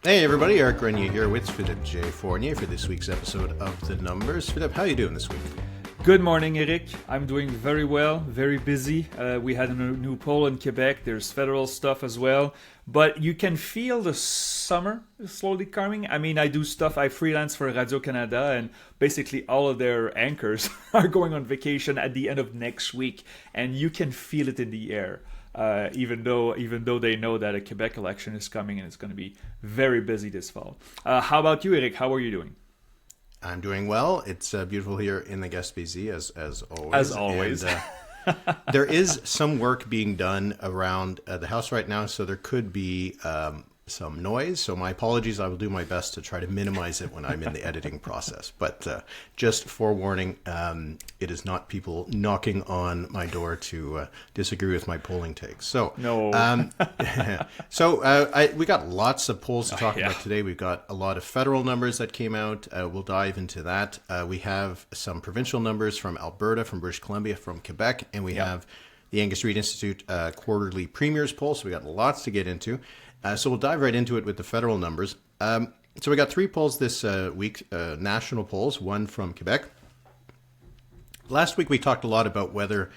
Hey everybody, Eric Grenier here with Philippe J. Fournier for this week's episode of The Numbers. Philippe, how are you doing this week? Good morning, Eric. I'm doing very well, very busy. We had a new poll in Quebec. There's federal stuff as well. But you can feel the summer slowly coming. I mean, I do stuff. I freelance for Radio-Canada, and basically all of their anchors are going on vacation at the end of next week. And you can feel it in the air. Even though they know that a Quebec election is coming and it's going to be very busy this fall. How about you, Eric? How are you doing? I'm doing well. It's beautiful here in the Gaspésie, as always. As always. And, there is some work being done around the house right now, so there could be some noise. So my apologies. I will do my best to try to minimize it when I'm in the editing process. But just forewarning, it is not people knocking on my door to disagree with my polling takes. So no. We got lots of polls to talk about today. We've got a lot of federal numbers that came out. We'll dive into that. We have some provincial numbers from Alberta, from British Columbia, from Quebec, and we have the Angus Reid Institute quarterly premiers poll. So we got lots to get into. So we'll dive right into it with the federal numbers. So we got three polls this week, national polls, one from Quebec. Last week we talked a lot about whether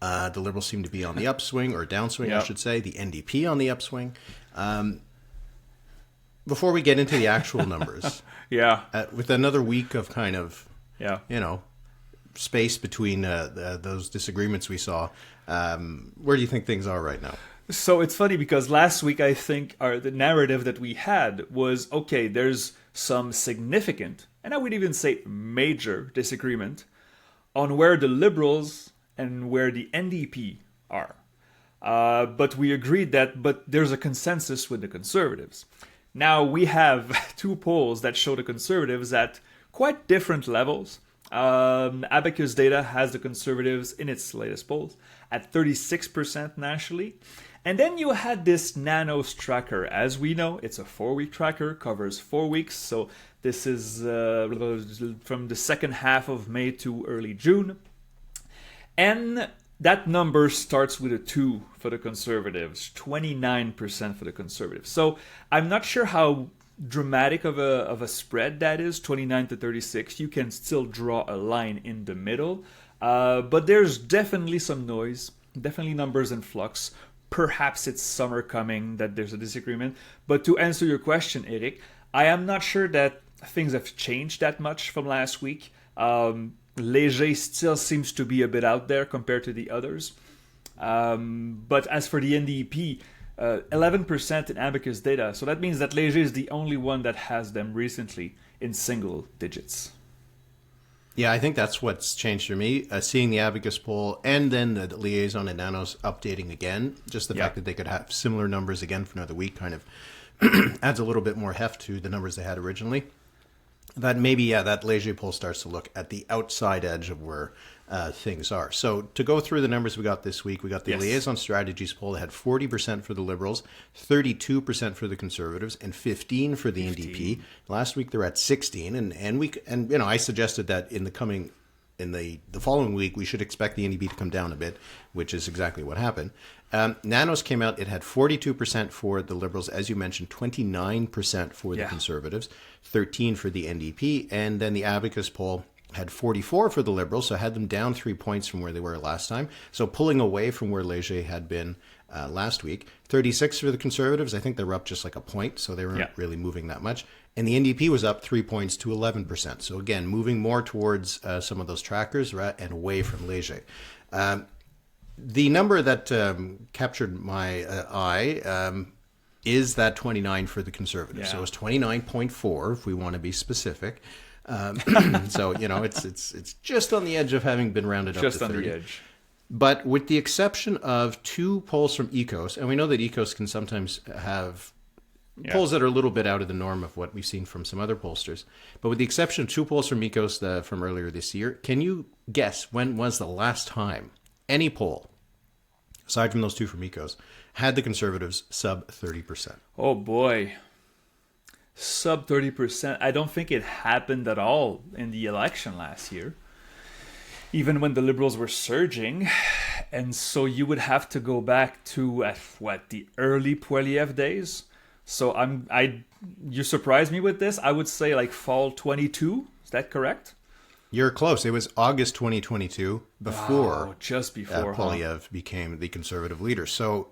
the Liberals seem to be on the upswing or downswing, I should say, the NDP on the upswing. Before we get into the actual numbers, with another week of kind of, space between those disagreements we saw, where do you think things are right now? So it's funny because last week I think the narrative that we had was, okay, there's some significant, and I would even say major disagreement on where the Liberals and where the NDP are. But we agreed but there's a consensus with the Conservatives. Now we have two polls that show the Conservatives at quite different levels. Abacus data has the Conservatives in its latest polls at 36% nationally. And then you had this Nanos tracker. As we know, it's a 4-week tracker, covers 4 weeks. So this is from the second half of May to early June. And that number starts with a 2 for the Conservatives, 29% for the Conservatives. So I'm not sure how dramatic of a spread that is, 29 to 36. You can still draw a line in the middle. But there's definitely some noise, definitely numbers in flux. Perhaps it's summer coming, that there's a disagreement. But to answer your question, Eric, I am not sure that things have changed that much from last week. Léger still seems to be a bit out there compared to the others. But as for the NDP, 11% in Abacus data. So that means that Léger is the only one that has them recently in single digits. Yeah, I think that's what's changed for me. Seeing the Abacus poll and then the liaison and Nanos updating again, just the fact that they could have similar numbers again for another week kind of adds a little bit more heft to the numbers they had originally. That maybe, that Léger poll starts to look at the outside edge of where things are. So to go through the numbers we got this week, we got the Liaison Strategies poll that had 40% for the Liberals, 32% for the Conservatives, and 15% for the NDP. Last week they're at 16%, and I suggested that in the following week we should expect the NDP to come down a bit, which is exactly what happened. Nanos came out, it had 42% for the Liberals, as you mentioned, 29% for the Conservatives, 13% for the NDP, and then the Abacus poll had 44% for the Liberals, so had them down 3 points from where they were last time. So pulling away from where Léger had been last week. 36% for the Conservatives. I think they were up just like a point, so they weren't really moving that much. And the NDP was up 3 points to 11%. So again, moving more towards some of those trackers and away from Léger. The number that captured my eye is that 29 for the Conservatives. So it was 29.4 if we want to be specific. So it's just on the edge of having been rounded up to 30. Just on the edge. But with the exception of two polls from ECOS, and we know that ECOS can sometimes have polls that are a little bit out of the norm of what we've seen from some other pollsters. But with the exception of two polls from ECOS from earlier this year, can you guess when was the last time any poll, aside from those two from ECOS, had the Conservatives sub 30%? Oh boy. Sub 30%. I don't think it happened at all in the election last year, even when the Liberals were surging. And so you would have to go back to the early Poilievre days. So you surprised me with this. I would say like fall 22. Is that correct? You're close. It was August 2022 before just before Poilievre became the Conservative leader. So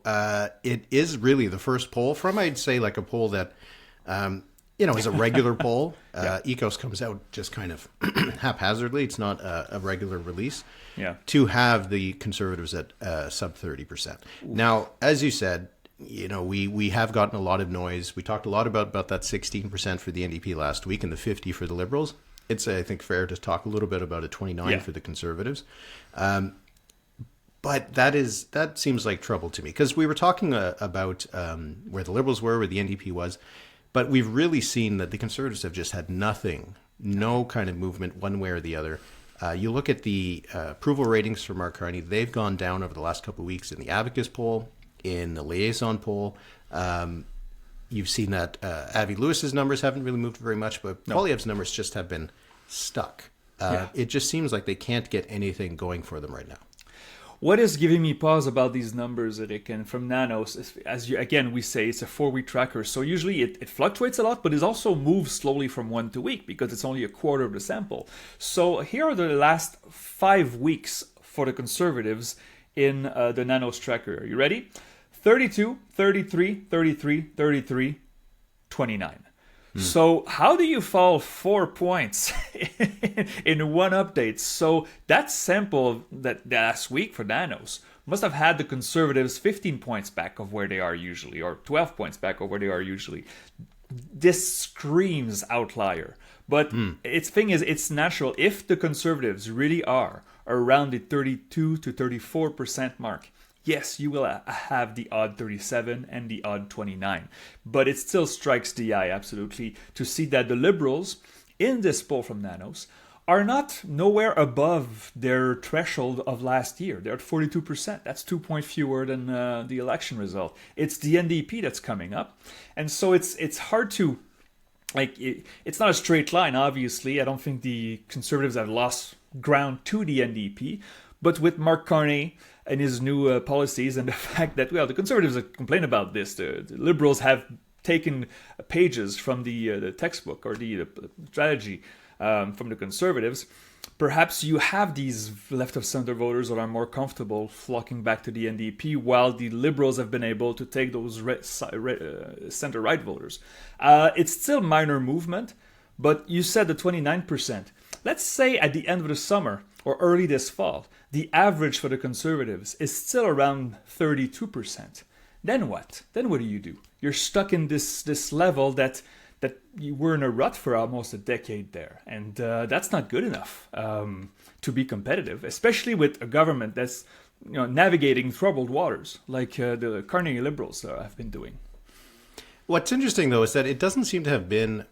it is really the first poll from, I'd say, like a poll that, is a regular poll. ECOS comes out just kind of haphazardly. It's not a regular release. Yeah. To have the Conservatives at sub 30%. Now, as you said, we have gotten a lot of noise. We talked a lot about that 16% for the NDP last week and the 50 for the Liberals. It's, I think, fair to talk a little bit about a 29 for the Conservatives. But that seems like trouble to me, because we were talking about where the Liberals were, where the NDP was, but we've really seen that the Conservatives have just had no kind of movement one way or the other. You look at the approval ratings for Mark Carney, they've gone down over the last couple of weeks in the Abacus poll, in the Liaison poll. You've seen that Avi Lewis's numbers haven't really moved very much, but Poilievre's numbers just have been stuck. It just seems like they can't get anything going for them right now. What is giving me pause about these numbers, Eric, and from Nanos, we say it's a 4-week tracker, so usually it fluctuates a lot, but it also moves slowly from one to week because it's only a quarter of the sample. So here are the last 5 weeks for the Conservatives in the Nanos tracker. Are you ready? 32, 33, 33, 33, 29. So how do you fall 4 points in one update? So that sample that last week for Nanos must have had the Conservatives 15 points back of where they are usually, or 12 points back of where they are usually. This screams outlier. But it's natural. If the Conservatives really are around the 32 to 34% mark, yes, you will have the odd 37 and the odd 29. But it still strikes the eye, absolutely, to see that the Liberals, in this poll from Nanos, are nowhere above their threshold of last year. They're at 42%. That's 2 points fewer than the election result. It's the NDP that's coming up. And so it's hard to... it's not a straight line, obviously. I don't think the Conservatives have lost ground to the NDP. But with Mark Carney and his new policies and the fact that, the Conservatives complain about this. The Liberals have taken pages from the textbook or the strategy from the Conservatives. Perhaps you have these left-of-center voters that are more comfortable flocking back to the NDP, while the Liberals have been able to take those center-right voters. It's still minor movement, but you said the 29%. Let's say at the end of the summer or early this fall, the average for the Conservatives is still around 32%. Then what? Then what do? You're stuck in this level that you were in a rut for almost a decade there. And that's not good enough to be competitive, especially with a government that's navigating troubled waters like the Carney Liberals have been doing. What's interesting, though, is that it doesn't seem to have been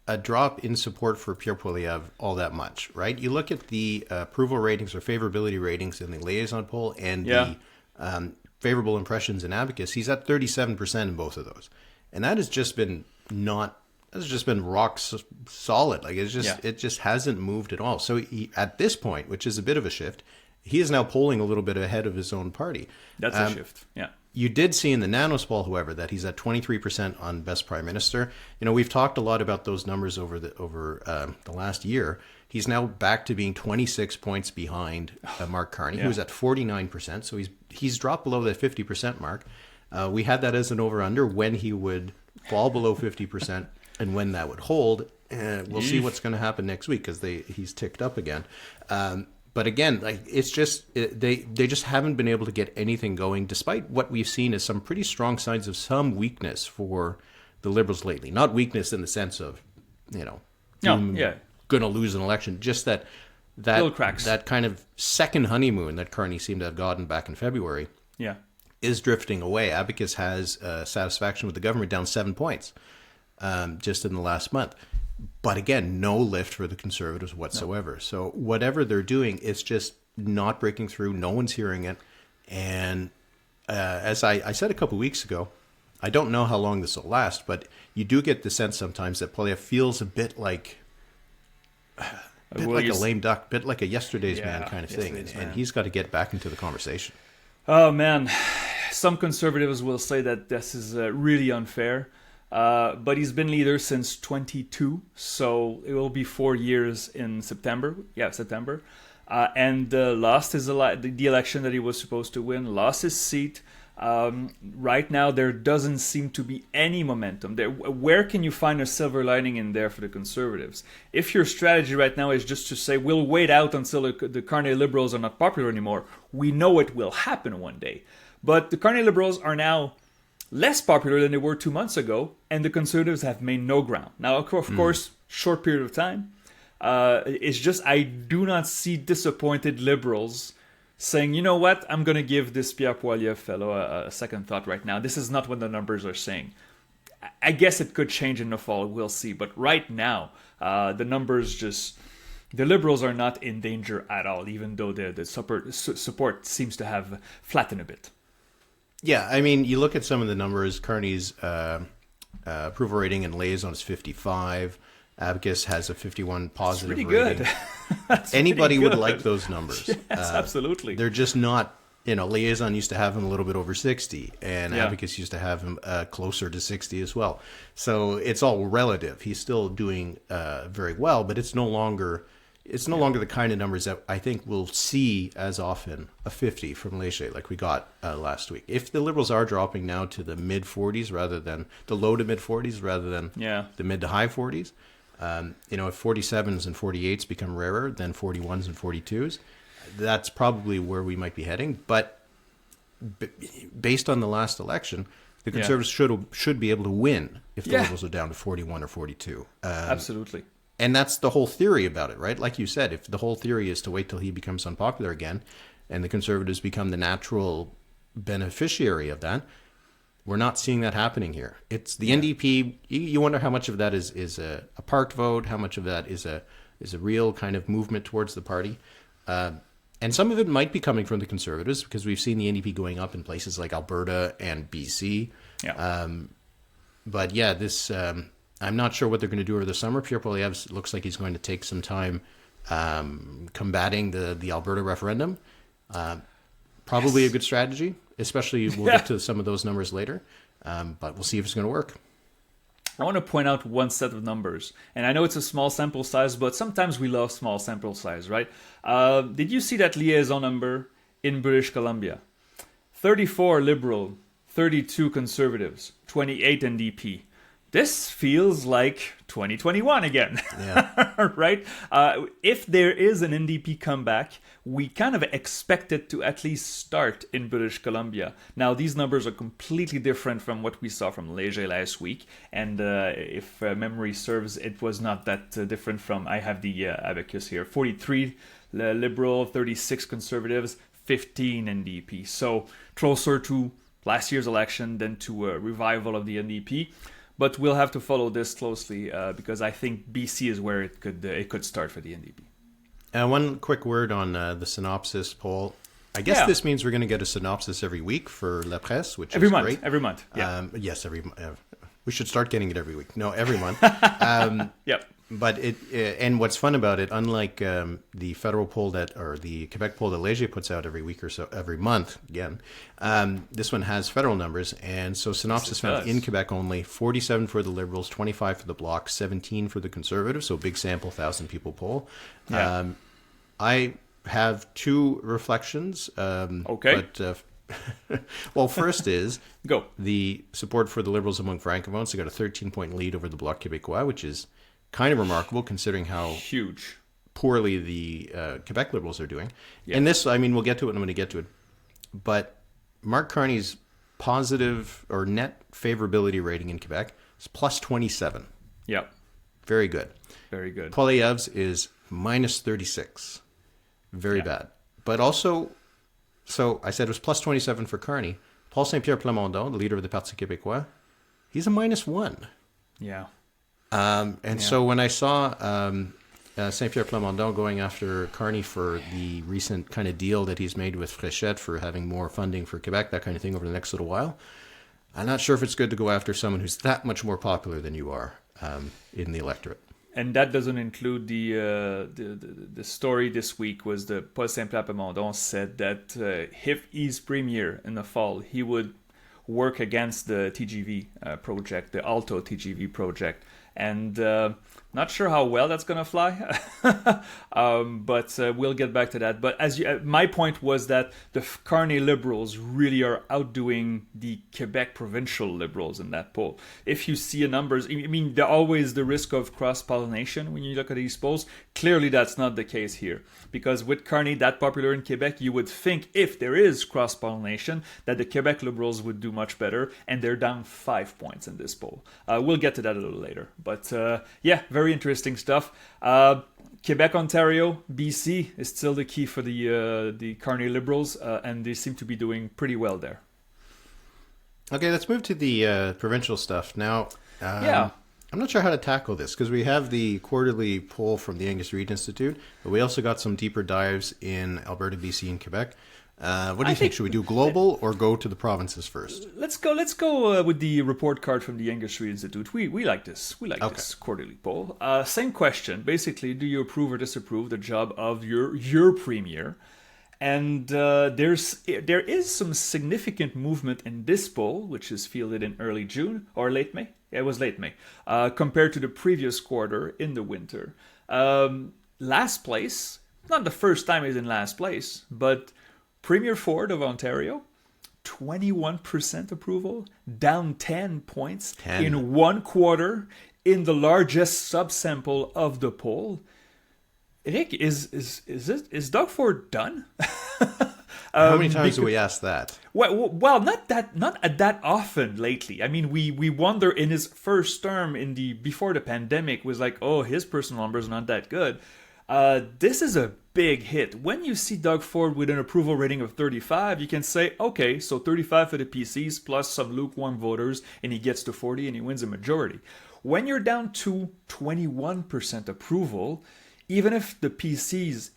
a drop in support for Pierre Poilievre all that much, right? You look at the approval ratings or favorability ratings in the Liaison poll and the favorable impressions in Abacus, he's at 37% in both of those. And that has just been rock solid. Like it just hasn't moved at all. So at this point, which is a bit of a shift, he is now polling a little bit ahead of his own party. That's a shift. Yeah. You did see in the Nanos poll, however, that he's at 23% on Best Prime Minister. We've talked a lot about those numbers over the last year. He's now back to being 26 points behind Mark Carney, who was at 49%. So he's dropped below that 50% mark. We had that as an over-under when he would fall below 50% and when that would hold. We'll see what's going to happen next week because he's ticked up again. But again, it's just they just haven't been able to get anything going, despite what we've seen as some pretty strong signs of some weakness for the Liberals lately. Not weakness in the sense of, going to lose an election. Just that kind of second honeymoon that Carney seemed to have gotten back in February is drifting away. Abacus has satisfaction with the government down 7 points just in the last month. But again, no lift for the Conservatives whatsoever. No. So whatever they're doing, it's just not breaking through. No one's hearing it. And as I said a couple of weeks ago, I don't know how long this will last, but you do get the sense sometimes that Poilievre feels a bit like a lame duck, a bit like a yesterday's man kind of thing. And he's got to get back into the conversation. Oh, man. Some Conservatives will say that this is really unfair. but he's been leader since 22, so it will be 4 years in September. Yeah, September. And lost the election that he was supposed to win, lost his seat. Right now, there doesn't seem to be any momentum. Where can you find a silver lining in there for the Conservatives? If your strategy right now is just to say, we'll wait out until the Carney Liberals are not popular anymore, we know it will happen one day. But the Carney Liberals are now less popular than they were 2 months ago, and the Conservatives have made no ground. Now, of course, short period of time. It's just I do not see disappointed Liberals saying, you know what, I'm going to give this Pierre Poilievre fellow a second thought right now. This is not what the numbers are saying. I guess it could change in the fall. We'll see. But right now, the numbers just... The Liberals are not in danger at all, even though the support seems to have flattened a bit. Yeah, I mean, you look at some of the numbers. Carney's approval rating in liaison is 55. Abacus has a 51 positive rating. Good. Anybody would like those numbers. Yes, absolutely. They're just not, liaison used to have him a little bit over 60, and Abacus used to have him closer to 60 as well. So it's all relative. He's still doing very well, but it's no longer the kind of numbers that I think we'll see as often a 50 from Léger like we got last week. If the Liberals are dropping now to the mid 40s rather than the low to mid 40s rather than the mid to high 40s, if 47s and 48s become rarer than 41s and 42s, that's probably where we might be heading. But based on the last election, the Conservatives should be able to win if the Liberals are down to 41 or 42. Absolutely. And that's the whole theory about it, right? Like you said, if the whole theory is to wait till he becomes unpopular again and the Conservatives become the natural beneficiary of that, we're not seeing that happening here. It's the NDP. You wonder how much of that is a parked vote, how much of that is a real kind of movement towards the party. And some of it might be coming from the Conservatives because we've seen the NDP going up in places like Alberta and BC. Yeah. But yeah, this I'm not sure what they're going to do over the summer. Pierre Poilievre looks like he's going to take some time combating the Alberta referendum. Probably a good strategy, especially we'll get to some of those numbers later. But we'll see if it's going to work. I want to point out one set of numbers. And I know it's a small sample size, but sometimes we love small sample size, right? Did you see that liaison number in British Columbia? 34 Liberal, 32 Conservatives, 28 NDP. This feels like 2021 again, right? If there is an NDP comeback, we kind of expect it to at least start in British Columbia. Now, these numbers are completely different from what we saw from Léger last week. And if memory serves, it was not that different from, I have the abacus here, 43 Liberal, 36 Conservatives, 15 NDP. So closer to last year's election than to a revival of the NDP. But we'll have to follow this closely because I think BC is where it could start for the NDP. One quick word on the synopsis poll. I guess this means we're going to get a synopsis every week for La Presse, which is great. Every month. Yeah. Yes, every month. We should start getting it every week. No, every month. Yep. But and what's fun about it, unlike the federal poll or the Quebec poll that Léger puts out every week or so, every month again, this one has federal numbers, and so synopsis found in Quebec only: 47 for the Liberals, 25 for the Bloc, 17 for the Conservatives. So big sample, 1,000 people poll. Yeah. I have two reflections. Okay. But well, first is go the support for the Liberals among Francophones. They got a 13-point lead over the Bloc Québécois, which is kind of remarkable considering how huge poorly the Quebec Liberals are doing. Yeah. And this, I mean, we'll get to it, and I'm going to get to it. But Mark Carney's positive or net favorability rating in Quebec is plus 27. Yep. Very good. Very good. Poilievre's is minus 36. Very bad. But also, so I said it was plus 27 for Carney. Paul Saint-Pierre Plamondon, the leader of the Parti Québécois, he's a minus 1. Yeah. So when I saw Saint-Pierre Plamondon going after Carney for the recent kind of deal that he's made with Fréchette for having more funding for Quebec, that kind of thing over the next little while, I'm not sure if it's good to go after someone who's that much more popular than you are in the electorate. And that doesn't include the story this week was Paul Saint-Pierre Plamondon said that if he's premier in the fall, he would work against the TGV project, the Alto TGV project. And not sure how well that's going to fly, but we'll get back to that. But my point was that the Carney Liberals really are outdoing the Quebec provincial Liberals in that poll. If you see the numbers, I mean, there's always the risk of cross-pollination when you look at these polls. Clearly, that's not the case here. Because with Carney that popular in Quebec, you would think if there is cross-pollination, that the Quebec Liberals would do much better, and they're down 5 points in this poll. We'll get to that a little later. But yeah, very interesting stuff. Quebec, Ontario, BC is still the key for the Carney Liberals, and they seem to be doing pretty well there. Okay, let's move to the provincial stuff now. I'm not sure how to tackle this because we have the quarterly poll from the Angus Reid Institute, but we also got some deeper dives in Alberta, BC, and Quebec. What do you think? Should we do global or go to the provinces first? Let's go with the report card from the Angus Reid Institute. We like this. We like this quarterly poll. Same question. Basically, do you approve or disapprove the job of your premier? And there is some significant movement in this poll, which is fielded in early June or late May. Yeah, it was late May, compared to the previous quarter in the winter. Last place, not the first time he's in last place, but Premier Ford of Ontario, 21% approval, down 10 points in one quarter in the largest subsample of the poll. Rick, is Doug Ford done? How many times do we ask that? Well, not that often lately. I mean, we wonder in his first term before the pandemic was like, oh, his personal numbers are not that good. This is a big hit. When you see Doug Ford with an approval rating of 35, you can say, okay, so 35 for the PCs plus some lukewarm voters, and he gets to 40 and he wins a majority. When you're down to 21% approval, even if the PCs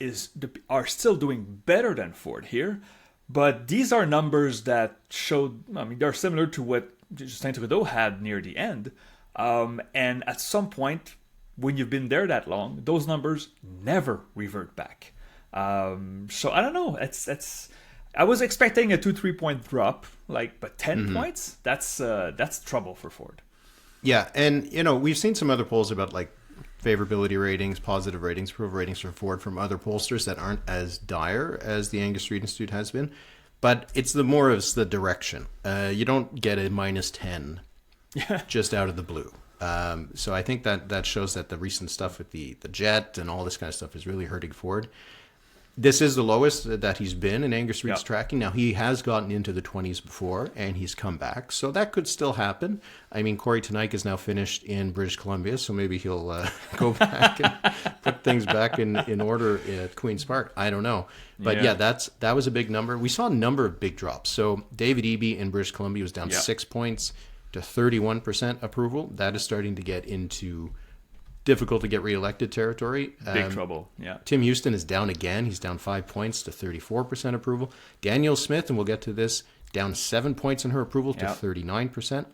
are still doing better than Ford here, but these are numbers that showed, I mean, they're similar to what Justin Trudeau had near the end. And at some point, when you've been there that long, those numbers never revert back. So I don't know. I was expecting a 2-3 point drop, but 10 points, that's trouble for Ford. Yeah, and we've seen some other polls about favorability ratings, positive ratings, approval ratings for Ford from other pollsters that aren't as dire as the Angus Reid Institute has been. But it's more of the direction. You don't get a -10 just out of the blue. So I think that shows that the recent stuff with the jet and all this kind of stuff is really hurting Ford. This is the lowest that he's been in Angus Reid's tracking. Now, he has gotten into the 20s before, and he's come back. So that could still happen. I mean, Corey Teneycke is now finished in British Columbia, so maybe he'll go back and put things back in order at Queen's Park. I don't know. But that was a big number. We saw a number of big drops. So David Eby in British Columbia was down 6 points to 31% approval. That is starting to get into difficult to get reelected territory. Big trouble, yeah. Tim Houston is down again. He's down 5 points to 34% approval. Danielle Smith, and we'll get to this, down 7 points in her approval to 39%.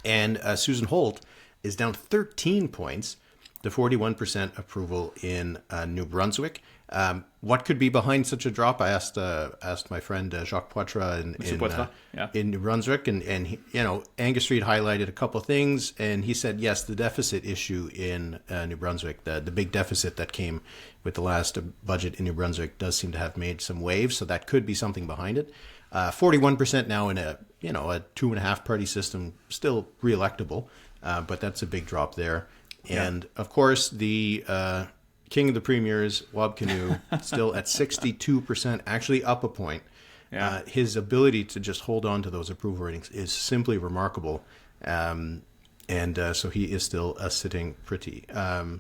And Susan Holt is down 13 points to 41% approval in New Brunswick. What could be behind such a drop? I asked my friend Jacques Poitras in New Brunswick, and he, Angus Reid highlighted a couple of things, and he said yes, the deficit issue in New Brunswick, the big deficit that came with the last budget in New Brunswick, does seem to have made some waves, so that could be something behind it. 41% now in a 2.5 party system, still reelectable, but that's a big drop there. And of course the king of the premiers, Wab Kinew, still at 62%, actually up a point. Yeah. His ability to just hold on to those approval ratings is simply remarkable. So he is still sitting pretty.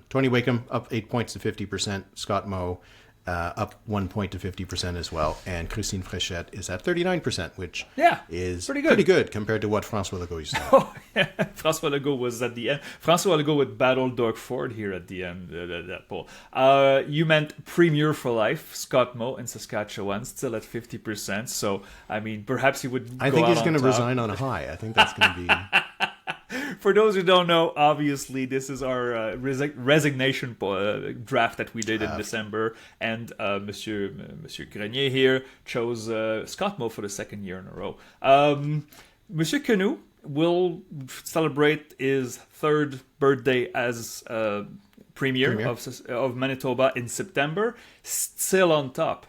Tony Wakeham up 8 points to 50%. Scott Moe up 1 point to 50% as well. And Christine Fréchette is at 39%, which is pretty good compared to what François Legault used to have. Oh, yeah. François Legault was at the end. François Legault would battle Doug Ford here at the end of that poll. You meant Premier for Life, Scott Moe in Saskatchewan, still at 50%. So, I mean, perhaps he would I think he's going to resign on a high. I think that's going to be... For those who don't know, obviously, this is our resignation draft that we did in December, and Monsieur Grenier here chose Scott Moe for the second year in a row. Monsieur Canoe will celebrate his third birthday as premier. Of Manitoba in September, still on top.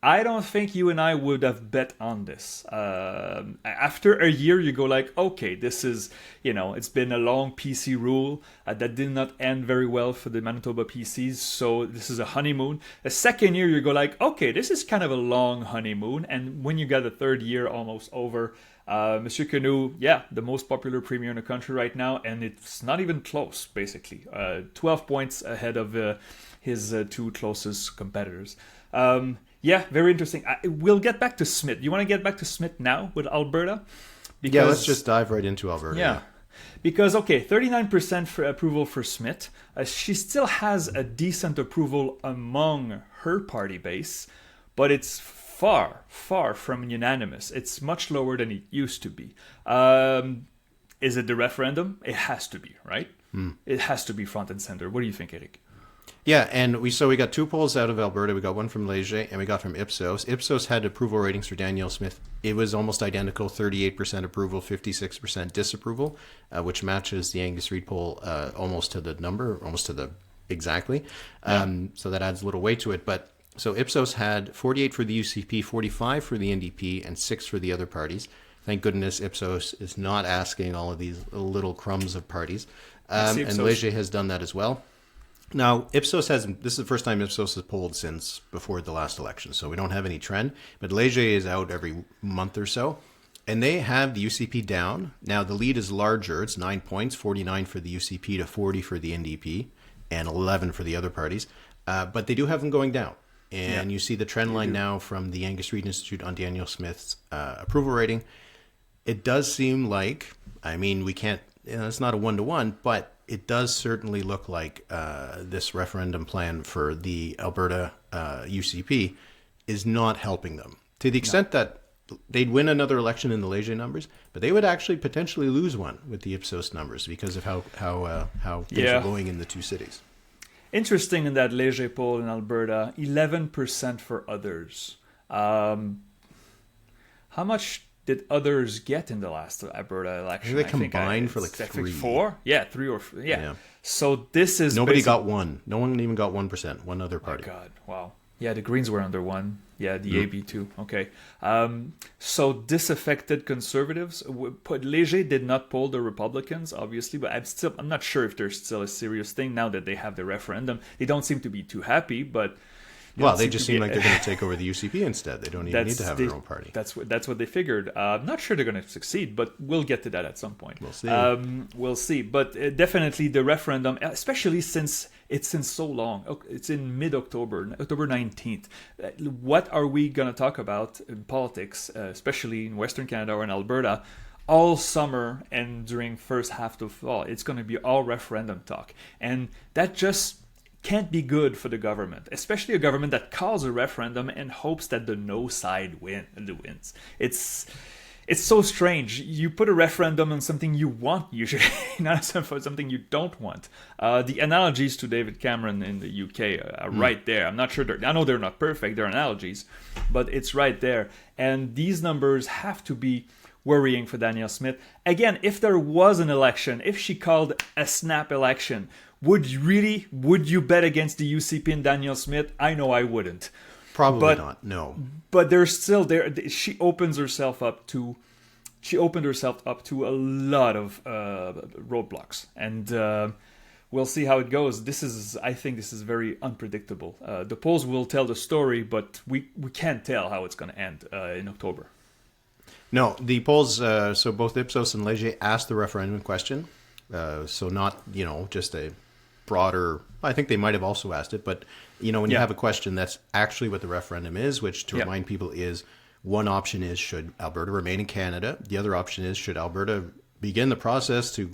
I don't think you and I would have bet on this. After a year, you go like, okay, this is, it's been a long PC rule that did not end very well for the Manitoba PCs, so this is a honeymoon. A second year, you go like, okay, this is kind of a long honeymoon, and when you got the third year almost over, Monsieur Canoe, the most popular premier in the country right now, and it's not even close, basically. 12 points ahead of his two closest competitors. Very interesting. We'll get back to Smith. You want to get back to Smith now with Alberta? Because, let's just dive right into Alberta. Yeah. Because, 39% for approval for Smith. She still has a decent approval among her party base, but it's far, far from unanimous. It's much lower than it used to be. Is it the referendum? It has to be, right? It has to be front and center. What do you think, Eric? Yeah, and we got 2 polls out of Alberta. We got one from Léger, and we got from Ipsos. Ipsos had approval ratings for Danielle Smith. It was almost identical, 38% approval, 56% disapproval, which matches the Angus Reid poll almost to the number, almost to the exactly. So that adds a little weight to it. But so Ipsos had 48 for the UCP, 45 for the NDP, and 6 for the other parties. Thank goodness Ipsos is not asking all of these little crumbs of parties. And Léger has done that as well. Now, Ipsos hasn't, this is the first time Ipsos has polled since before the last election, so we don't have any trend. But Léger is out every month or so, and they have the UCP down. Now, the lead is larger. It's 9 points, 49 for the UCP to 40 for the NDP, and 11 for the other parties. But they do have them going down. And you see the trend line now from the Angus Reid Institute on Danielle Smith's approval rating. It does seem like, we can't, it's not a 1-to-1, but it does certainly look like this referendum plan for the Alberta UCP is not helping them. To the extent that they'd win another election in the Léger numbers, but they would actually potentially lose one with the Ipsos numbers because of how things are going in the two cities. Interesting in that Léger poll in Alberta, 11% for others. How much did others get in the last Alberta election? They combined for like 3. 4? Yeah, 3 or 4. Yeah. So this is nobody got 1. No one even got 1%. One other party. Oh God! Wow. Yeah, the Greens were under 1. Yeah, the AB too. Okay. So disaffected conservatives. Léger did not poll the Republicans, obviously, but I'm not sure if there's still a serious thing now that they have the referendum. They don't seem to be too happy, but. Well, they just seem like they're going to take over the UCP instead. They don't even need to have their own party. That's what they figured. I'm not sure they're going to succeed, but we'll get to that at some point. We'll see. We'll see. But definitely the referendum, especially since it's in so long. It's in mid-October, October 19th. What are we going to talk about in politics, especially in Western Canada or in Alberta, all summer and during first half of fall? It's going to be all referendum talk. And that just can't be good for the government, especially a government that calls a referendum and hopes that the no side wins. It's so strange. You put a referendum on something you want usually, not for something you don't want. The analogies to David Cameron in the UK are right there. I'm not sure. I know they're not perfect. They're analogies, but it's right there. And these numbers have to be worrying for Danielle Smith. Again, if there was an election, if she called a snap election, would you bet against the UCP and Danielle Smith? I know I wouldn't. Probably not. No. But there's still there. She opened herself up to a lot of roadblocks, and we'll see how it goes. I think this is very unpredictable. The polls will tell the story, but we can't tell how it's going to end in October. No, the polls. So both Ipsos and Léger asked the referendum question. So not just a broader. I think they might have also asked it, but when you have a question, that's actually what the referendum is. Which, to remind people, is one option is should Alberta remain in Canada. The other option is should Alberta begin the process to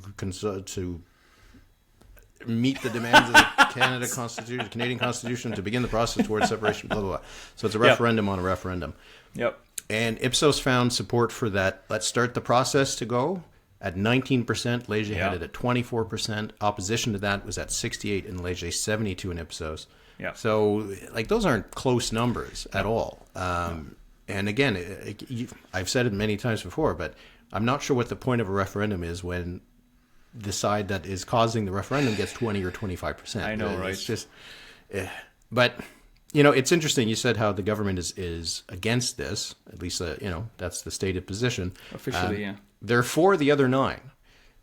meet the demands of the Canadian Constitution to begin the process towards separation. Blah blah blah. So it's a referendum on a referendum. Yep. And Ipsos found support for that. Let's start the process to go. At 19%, Léger had it at 24%. Opposition to that was at 68% in Léger, 72% in Ipsos. Yeah. So, those aren't close numbers at all. And again, I've said it many times before, but I'm not sure what the point of a referendum is when the side that is causing the referendum gets 20 or 25%. I know, right? It's just, but you know, it's interesting. You said how the government is against this. At least, you know, that's the stated position. Officially, yeah. They're for the other 9.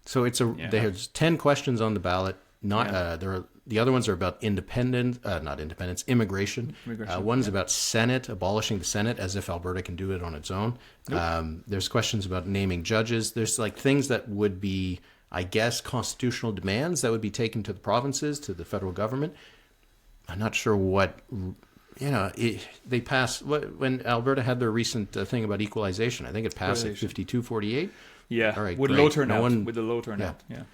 So there's 10 questions on the ballot. The other ones are about not independence, immigration. One's about Senate, abolishing the Senate, as if Alberta can do it on its own. Nope. There's questions about naming judges. There's like things that would be, I guess, constitutional demands that would be taken to the provinces, to the federal government. I'm not sure what, you know, they passed, when Alberta had their recent thing about equalization, I think it passed at 52-48. Yeah, all right, with great. low turnout. With the low turnout, yeah.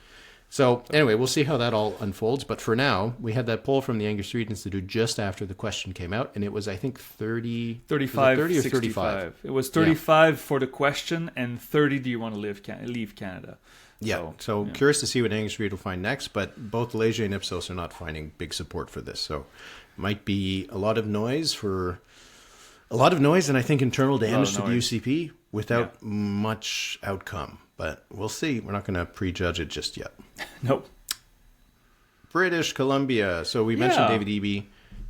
So anyway, we'll see how that all unfolds. But for now, we had that poll from the Angus Reid Institute just after the question came out, and it was, I think, 35 or 65. 35. It was 35 for the question, and 30, do you want to leave Canada? Yeah, so curious to see what Angus Reid will find next, but both Léger and Ipsos are not finding big support for this. So might be a lot of noise, and I think internal damage to the UCP without much outcome. But we'll see. We're not going to prejudge it just yet. Nope. British Columbia. So we mentioned David Eby,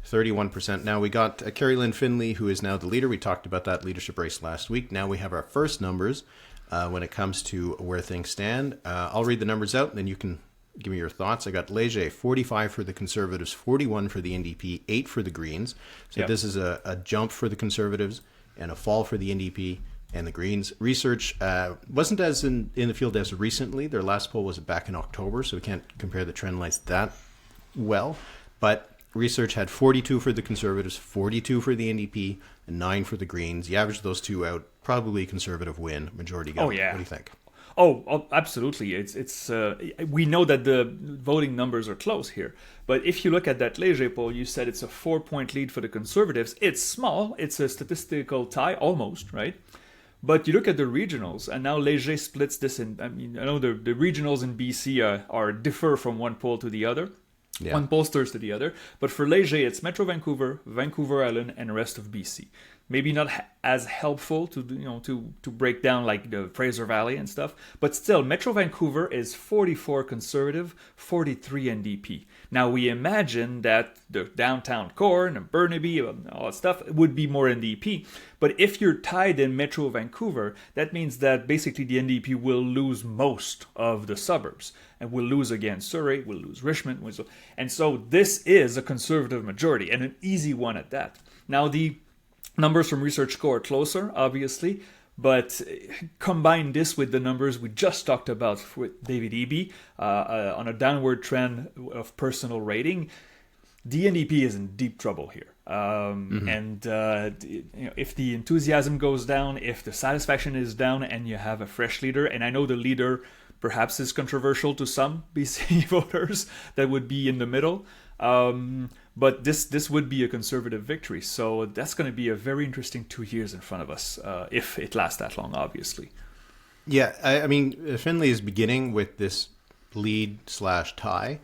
31%. Now we got Kerry-Lynne Findlay, who is now the leader. We talked about that leadership race last week. Now we have our first numbers when it comes to where things stand. I'll read the numbers out, and then you can give me your thoughts. I got Léger, 45 for the Conservatives, 41 for the NDP, 8 for the Greens. So this is a jump for the Conservatives and a fall for the NDP and the Greens. Research wasn't as in the field as recently. Their last poll was back in October, so we can't compare the trend lines that well. But Research had 42 for the Conservatives, 42 for the NDP, and 9 for the Greens. You average those two out, probably Conservative win, majority government. Oh, yeah. What do you think? Oh, absolutely. It's we know that the voting numbers are close here. But if you look at that Léger poll, you said it's a 4-point lead for the Conservatives. It's small. It's a statistical tie, almost, right? But you look at the regionals, and now Léger splits this in. I mean, I know the regionals in BC are differ from one poll to the other. Yeah. One pollsters to the other. But for Léger, it's Metro Vancouver, Vancouver Island, and the rest of BC. Maybe not as helpful to break down like the Fraser Valley and stuff, but still, Metro Vancouver is 44 Conservative, 43 NDP. Now we imagine that the downtown core and Burnaby and all that stuff would be more NDP, but if you're tied in Metro Vancouver, that means that basically the NDP will lose most of the suburbs and will lose against Surrey, will lose Richmond, and so this is a Conservative majority and an easy one at that. Now the numbers from Research Score are closer, obviously, but combine this with the numbers we just talked about with David Eby on a downward trend of personal rating, the NDP is in deep trouble here. And if the enthusiasm goes down, if the satisfaction is down, and you have a fresh leader, and I know the leader perhaps is controversial to some BC voters that would be in the middle, but this would be a Conservative victory. So that's going to be a very interesting 2 years in front of us, if it lasts that long, obviously. Yeah, I mean, Findlay is beginning with this lead/tie.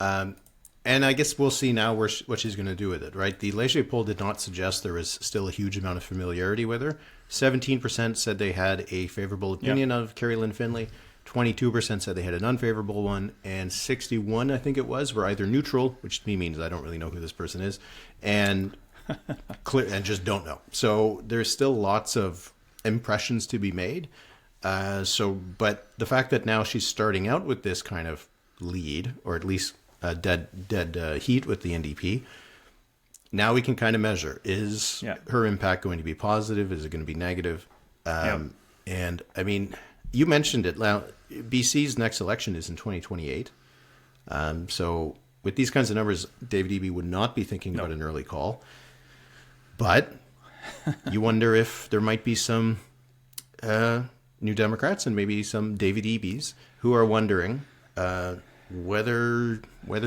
And I guess we'll see now what she's going to do with it, right? The Léger poll did not suggest there was still a huge amount of familiarity with her. 17% said they had a favorable opinion of Kerry-Lynne Findlay. 22% said they had an unfavorable one, and 61, I think it was, were either neutral, which to me means I don't really know who this person is, and clear and just don't know. So there's still lots of impressions to be made. But the fact that now she's starting out with this kind of lead, or at least dead heat with the NDP, now we can kind of measure, is her impact going to be positive? Is it going to be negative? And I mean, you mentioned it. Now, BC's next election is in 2028. So with these kinds of numbers, David Eby would not be thinking about an early call. But you wonder if there might be some New Democrats and maybe some David Ebys who are wondering whether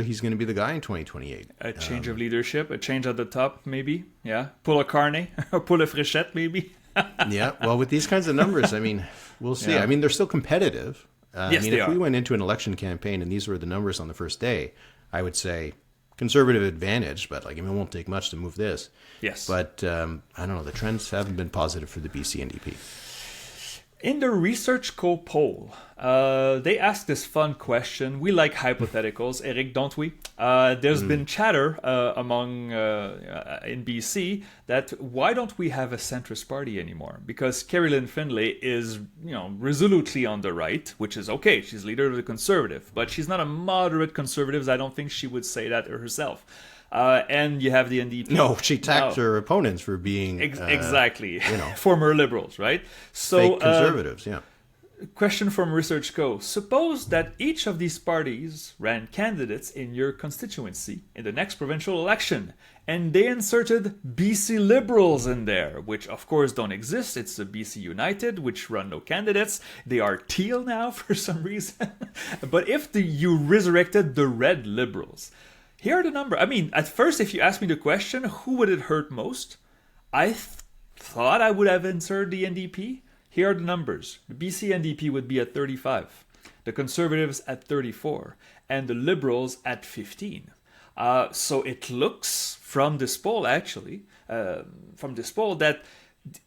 he's going to be the guy in 2028. A change of leadership, a change at the top, maybe. Yeah, pull a Carney or pull a Frichette, maybe. Yeah, well, with these kinds of numbers, I mean, we'll see. Yeah. I mean, they're still competitive. Yes, I mean, if we went into an election campaign and these were the numbers on the first day, I would say conservative advantage, but like, I mean, it won't take much to move this. Yes. But I don't know. The trends haven't been positive for the BC NDP. In the ResearchCo poll, they asked this fun question. We like hypotheticals, Eric, don't we? There's been chatter among in BC that why don't we have a centrist party anymore? Because Kerry-Lynne Findlay is, resolutely on the right, which is okay. She's leader of the Conservative, but she's not a moderate conservative. I don't think she would say that herself. And you have the NDP. No, she attacked her opponents for being exactly former liberals, right? So fake conservatives. Question from ResearchCo. Suppose that each of these parties ran candidates in your constituency in the next provincial election, and they inserted BC Liberals in there, which of course don't exist. It's the BC United, which run no candidates. They are teal now for some reason. But if you resurrected the Red Liberals, here are the numbers. I mean, at first, if you ask me the question, who would it hurt most? I thought I would have inserted the NDP. Here are the numbers. The BC NDP would be at 35, the Conservatives at 34, and the Liberals at 15. So it looks from this poll, that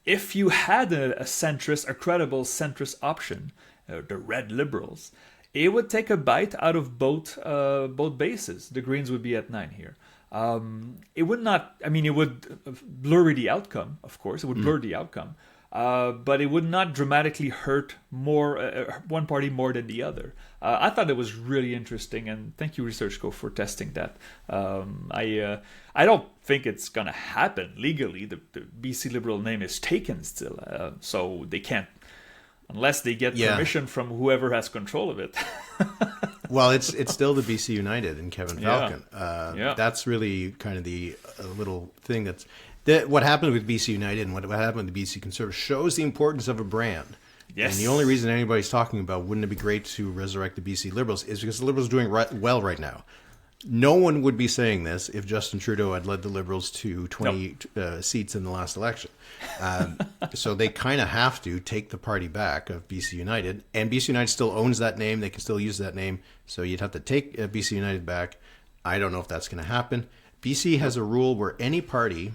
if you had a centrist, a credible centrist option, the Red Liberals, it would take a bite out of both bases. The Greens would be at 9 here. It would not. I mean, it would blur the outcome. Of course, it would blur the outcome. But it would not dramatically hurt one party more than the other. I thought it was really interesting, and thank you, ResearchCo, for testing that. I don't think it's gonna happen legally. The BC Liberal name is taken still, so they can't. Unless they get permission from whoever has control of it. Well, it's still the BC United and Kevin Falcon. That's really kind of the little thing what happened with BC United and what happened with the BC Conservatives shows the importance of a brand. Yes. And the only reason anybody's talking about wouldn't it be great to resurrect the BC Liberals is because the Liberals are doing well right now. No one would be saying this if Justin Trudeau had led the Liberals to 20 seats in the last election. So they kind of have to take the party back of BC United. And BC United still owns that name. They can still use that name. So you'd have to take BC United back. I don't know if that's going to happen. BC has a rule where any party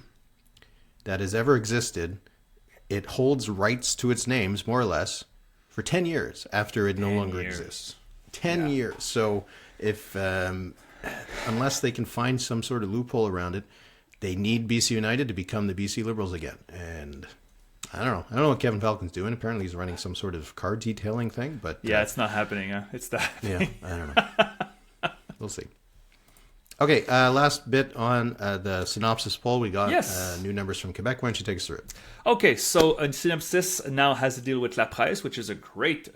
that has ever existed, it holds rights to its names, more or less, for 10 years after it no longer exists. 10 years. So if... unless they can find some sort of loophole around it, they need BC United to become the BC Liberals again. And I don't know what Kevin Falcon's doing. Apparently he's running some sort of car detailing thing. But it's not happening. It's not happening. Yeah, I don't know. We'll see. Okay, last bit on the synopsis poll. We got new numbers from Quebec. Why don't you take us through it? Okay, so synopsis now has to deal with La Presse, which is a great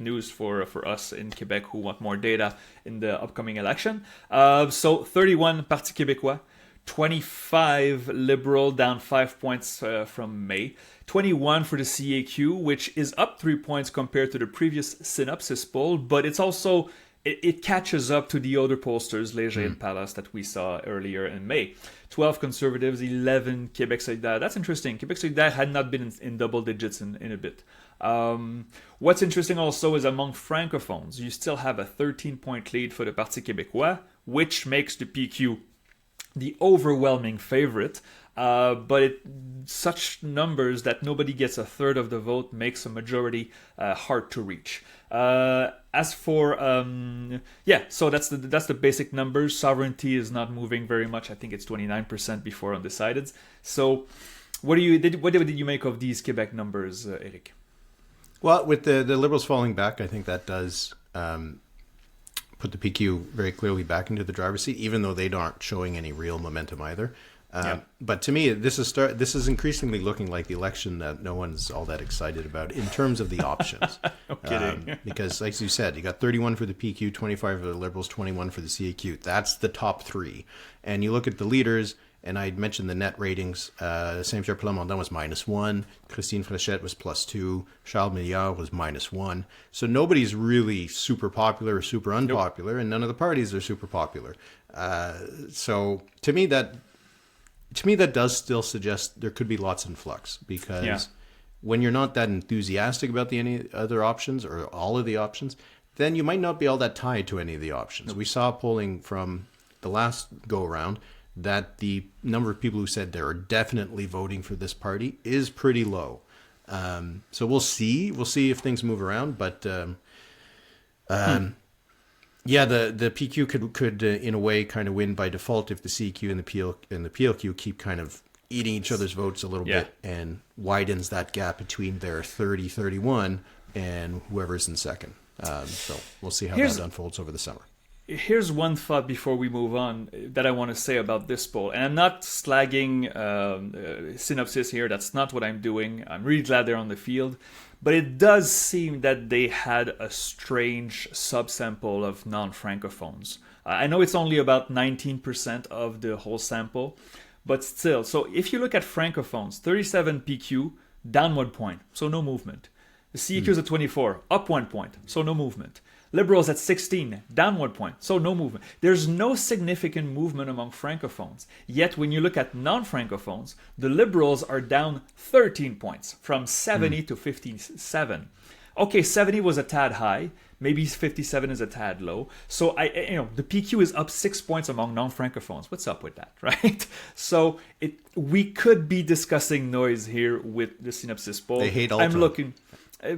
news for us in Quebec who want more data in the upcoming election. So 31 Parti Québécois, 25 Liberal, down 5 points from May. 21 for the CAQ, which is up 3 points compared to the previous synopsis poll, but it's also... It catches up to the other pollsters, Léger and Palace, that we saw earlier in May. 12 Conservatives, 11 Québec Solidaire. That's interesting. Québec Solidaire had not been in double digits in a bit. What's interesting also is among francophones, you still have a 13-point lead for the Parti Québécois, which makes the PQ the overwhelming favorite. But such numbers that nobody gets a third of the vote makes a majority hard to reach. As for so that's the basic numbers. Sovereignty is not moving very much. I think it's 29% before undecided. So what did you make of these Quebec numbers, Eric? Well, with the Liberals falling back, I think that does put the PQ very clearly back into the driver's seat, even though they aren't showing any real momentum either. But to me, this is increasingly looking like the election that no one's all that excited about in terms of the options. No kidding. Because, like you said, you got 31 for the PQ, 25 for the Liberals, 21 for the CAQ. That's the top three. And you look at the leaders, and I mentioned the net ratings. Saint-Pierre Plamondon was -1. Christine Fréchette was +2. Charles Milliard was -1. So nobody's really super popular or super unpopular, and none of the parties are super popular. So to me, that does still suggest there could be lots in flux, because when you're not that enthusiastic about any other options or all of the options, then you might not be all that tied to any of the options. We saw polling from the last go around, that the number of people who said they're definitely voting for this party is pretty low. So we'll see. We'll see if things move around. But yeah, the PQ could in a way kind of win by default if the CQ and the PLQ keep kind of eating each other's votes a little bit and widens that gap between their 30-31 and whoever's in second. So we'll see how that unfolds over the summer. Here's one thought before we move on that I want to say about this poll. And I'm not slagging Synopsis here. That's not what I'm doing. I'm really glad they're on the field. But it does seem that they had a strange subsample of non-francophones. I know it's only about 19% of the whole sample, but still. So if you look at francophones, 37 PQ, down 1 point, so no movement. The CQ is at 24, up 1 point, so no movement. Liberals at 16, down 1 point, so no movement. There's no significant movement among francophones. Yet when you look at non-francophones, the Liberals are down 13 points, from 70 to 57. Okay, 70 was a tad high. Maybe 57 is a tad low. So the PQ is up 6 points among non-francophones. What's up with that, right? So we could be discussing noise here with the Synopsis poll. They hate Alto. I'm looking.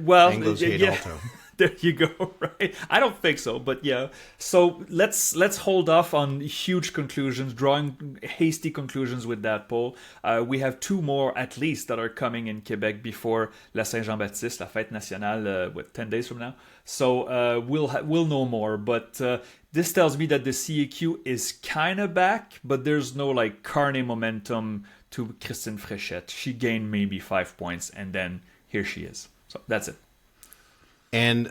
Well, Anglos hate Alto. There you go, right? I don't think so, but yeah. So let's hold off on huge conclusions, drawing hasty conclusions with that poll. We have 2 more at least that are coming in Quebec before La Saint-Jean-Baptiste, la Fête Nationale, 10 days from now. So we'll know more, but this tells me that the CEQ is kind of back, but there's no like Carney momentum to Christine Fréchette. She gained maybe 5 points, and then here she is. So that's it. And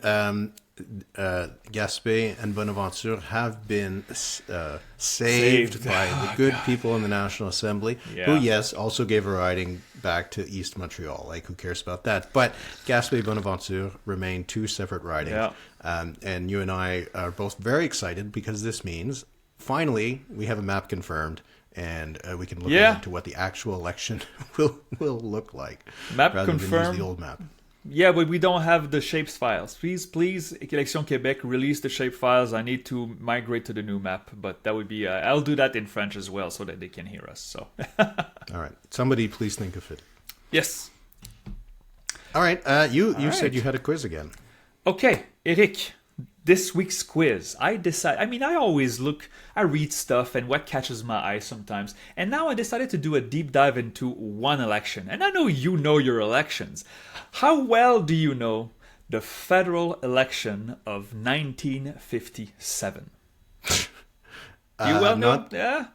Gaspé and Bonaventure have been saved by the good people in the National Assembly, who, yes, also gave a riding back to East Montreal. Like, who cares about that? But Gaspé and Bonaventure remain 2 separate ridings. Yeah. And you and I are both very excited because this means, finally, we have a map confirmed. And we can look into what the actual election will look like. Map rather confirmed. than use the old map. Yeah, but we don't have the shapes files. Please, Élection Québec, release the shape files. I need to migrate to the new map, but that would be... I'll do that in French as well so that they can hear us. So, all right. Somebody please think of it. Yes. All right. You said you had a quiz again. Okay, Eric. This week's quiz, I read stuff and what catches my eye sometimes. And now I decided to do a deep dive into one election. And I know you know your elections. How well do you know the federal election of 1957? Do you well know? Yeah?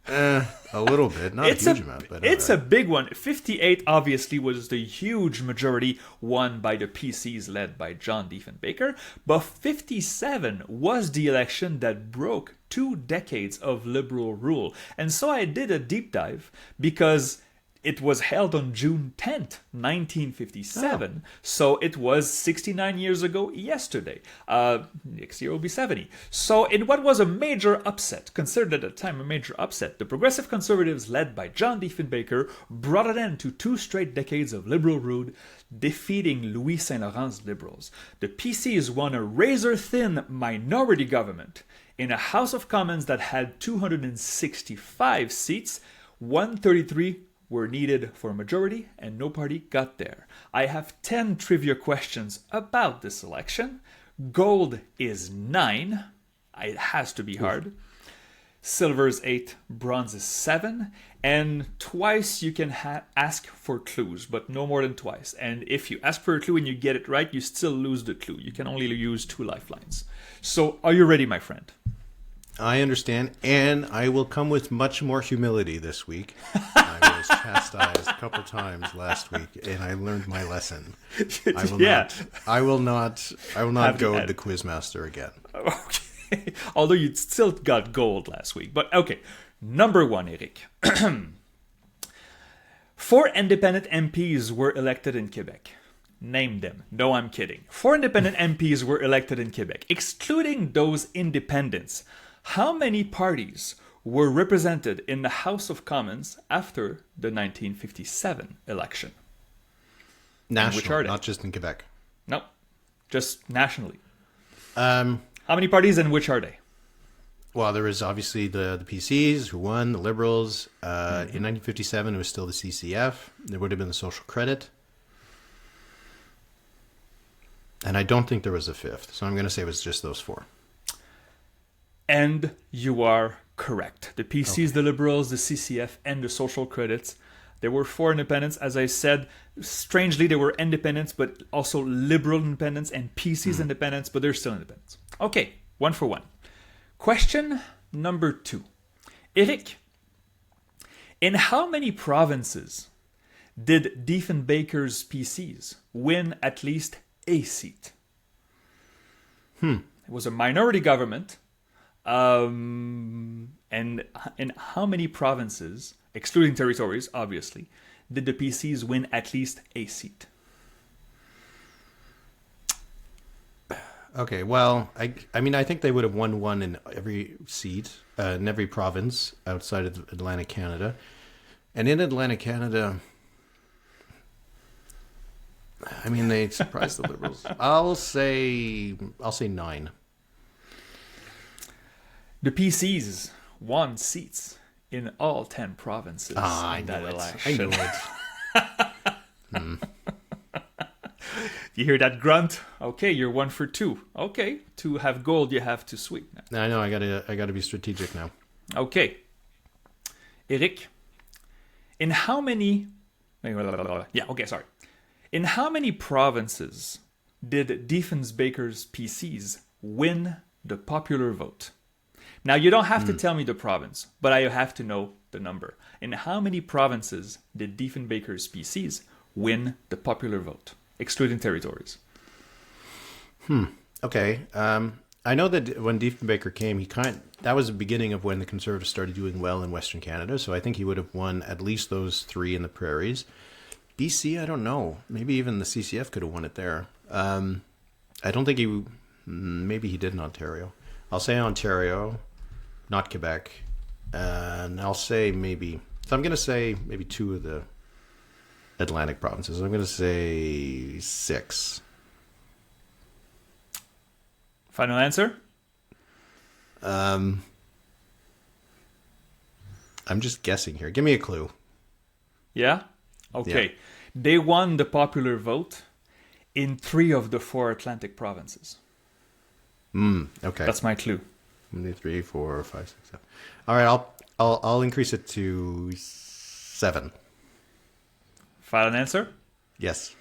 A little bit, not a huge amount, but it's a big one. 58 obviously was the huge majority won by the PCs led by John Diefenbaker, but 57 was the election that broke 2 decades of Liberal rule. And so I did a deep dive because it was held on June 10th, 1957. So it was 69 years ago yesterday. Next year will be 70. So in what was a major upset, considered at the time a major upset, the Progressive Conservatives led by John Diefenbaker brought an end to 2 straight decades of Liberal rule, defeating Louis Saint Laurent's Liberals. The PCs won a razor-thin minority government in a House of Commons that had 265 seats, 133 were needed for a majority, and no party got there. I have 10 trivia questions about this election. Gold is 9. It has to be hard. Silver is 8. Bronze is 7. And twice you can ask for clues, but no more than twice. And if you ask for a clue and you get it right, you still lose the clue. You can only use 2 lifelines. So, are you ready, my friend? I understand, and I will come with much more humility this week. I was chastised a couple times last week, and I learned my lesson. I will not go the quizmaster again. Okay, although you still got gold last week. But okay, number 1, Eric. 4 independent MPs were elected in Quebec. Name them. No, I'm kidding. 4 independent MPs were elected in Quebec, excluding those independents. How many parties were represented in the House of Commons after the 1957 election? National, not just in Quebec. No, just nationally. How many parties and which are they? Well, there was obviously the PCs who won, the Liberals. In 1957, it was still the CCF. There would have been the Social Credit. And I don't think there was a fifth. So I'm going to say it was just those four. And you are correct. The PCs, the Liberals, the CCF, and the Social Credits. There were four independents. As I said, strangely, they were independents, but also Liberal independents and PCs independents, but they're still independents. Okay, 1 for 1. Question number 2. Eric, in how many provinces did Diefenbaker's PCs win at least a seat? It was a minority government. And in how many provinces, excluding territories, obviously, did the PCs win at least a seat? Okay, well, I mean, I think they would have won one in every seat, in every province outside of Atlantic Canada. And in Atlantic Canada, I mean, they surprised the Liberals. I'll say 9. The PCs won seats in all 10 provinces in that election. I knew it. You hear that grunt? Okay, you're 1 for 2. Okay, to have gold, you have to sweep. I know. I gotta be strategic now. Okay, Eric. In how many? In how many provinces did Diefenbaker's PCs win the popular vote? Now, you don't have to tell me the province, but I have to know the number. In how many provinces did Diefenbaker's PCs win the popular vote, excluding territories? Okay. I know that when Diefenbaker came, that was the beginning of when the Conservatives started doing well in Western Canada. So I think he would have won at least those 3 in the prairies. BC, I don't know. Maybe even the CCF could have won it there. I don't think maybe he did in Ontario. I'll say Ontario, not Quebec. And I'll say maybe, so I'm going to say maybe 2 of the Atlantic provinces. I'm going to say 6. Final answer? I'm just guessing here. Give me a clue. Yeah? Okay. Yeah. They won the popular vote in 3 of the 4 Atlantic provinces. Okay. That's my clue. 1, 2, 3, 4, 5, 6, 7. All right, I'll increase it to 7. Final answer? Yes.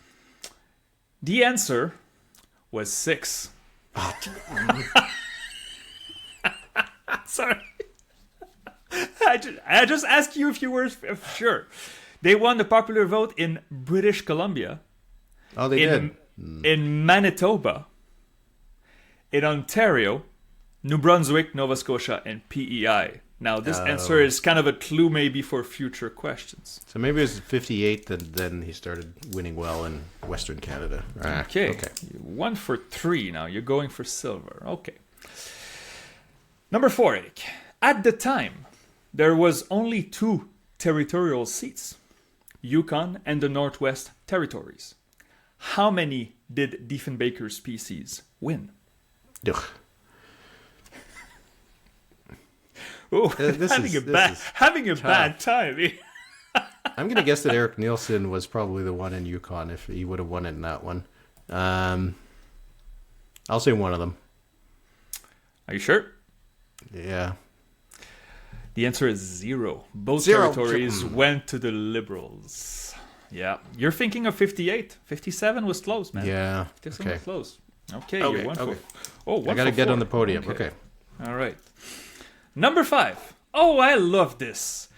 The answer was 6. Sorry. I just asked you if you were sure. They won the popular vote in British Columbia. Oh, they did. In Manitoba, in Ontario, New Brunswick, Nova Scotia, and PEI. Now, this answer is kind of a clue maybe for future questions. So maybe it was 58 that then he started winning well in Western Canada. Okay. 1 for 3 now. You're going for silver. Okay. Number 4, Eric. At the time, there was only 2 territorial seats, Yukon and the Northwest Territories. How many did Diefenbaker's PCs win? Ugh. Oh, having a bad time. I'm going to guess that Eric Nielsen was probably the one in Yukon if he would have won it in that one. I'll say one of them. Are you sure? Yeah. The answer is 0. Both 0. territories went to the Liberals. Yeah. You're thinking of 58. 57 was close, man. Yeah. 57 was close. Okay, you're 1 for... Oh, I got to get on the podium. Okay. All right. Number 5. Oh, I love this.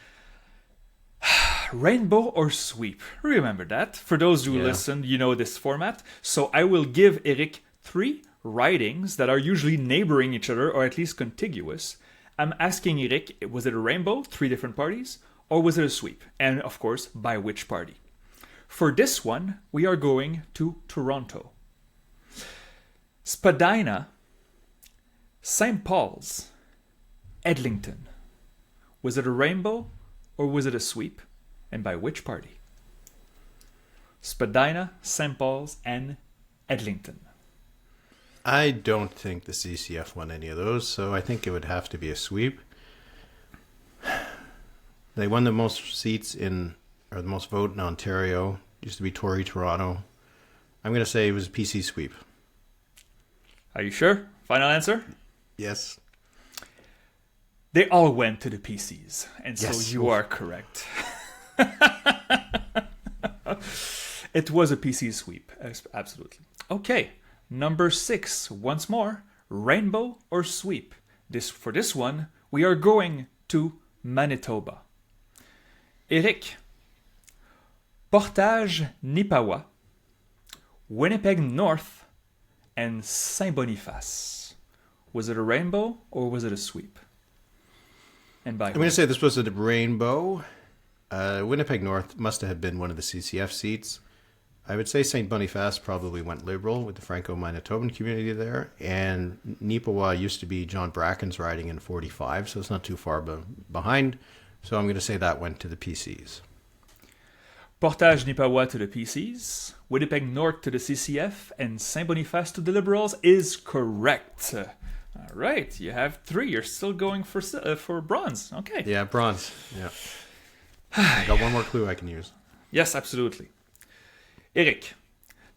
Rainbow or sweep. Remember that. For those who listen, you know this format. So I will give Eric 3 ridings that are usually neighboring each other or at least contiguous. I'm asking Eric, was it a rainbow, 3 different parties, or was it a sweep? And of course, by which party? For this one, we are going to Toronto. Spadina, St. Paul's, Edlington. Was it a rainbow or was it a sweep? And by which party? Spadina, St. Paul's, and Edlington. I don't think the CCF won any of those, so I think it would have to be a sweep. They won the most seats or the most vote in Ontario. Used to be Tory Toronto. I'm going to say it was a PC sweep. Are you sure? Final answer? Yes. They all went to the PCs, and so Yes. you are correct. It was a PC sweep, absolutely. Okay, number 6, once more, rainbow or sweep. For this one, we are going to Manitoba. Eric, Portage Nipawin, Winnipeg North, and Saint-Boniface. Was it a rainbow or was it a sweep? And by I'm going to say this was a rainbow. Winnipeg North must have been one of the CCF seats. I would say St. Boniface probably went Liberal with the Franco-Manitoban community there. And Nipawin used to be John Bracken's riding in 45, so it's not too far behind. So I'm going to say that went to the PCs. Portage Nipawin to the PCs, Winnipeg North to the CCF, and Saint-Boniface to the Liberals is correct. All right, you have 3. You're still going for bronze. Okay. Yeah, bronze. Yeah. I got one more clue I can use. Yes, absolutely. Eric,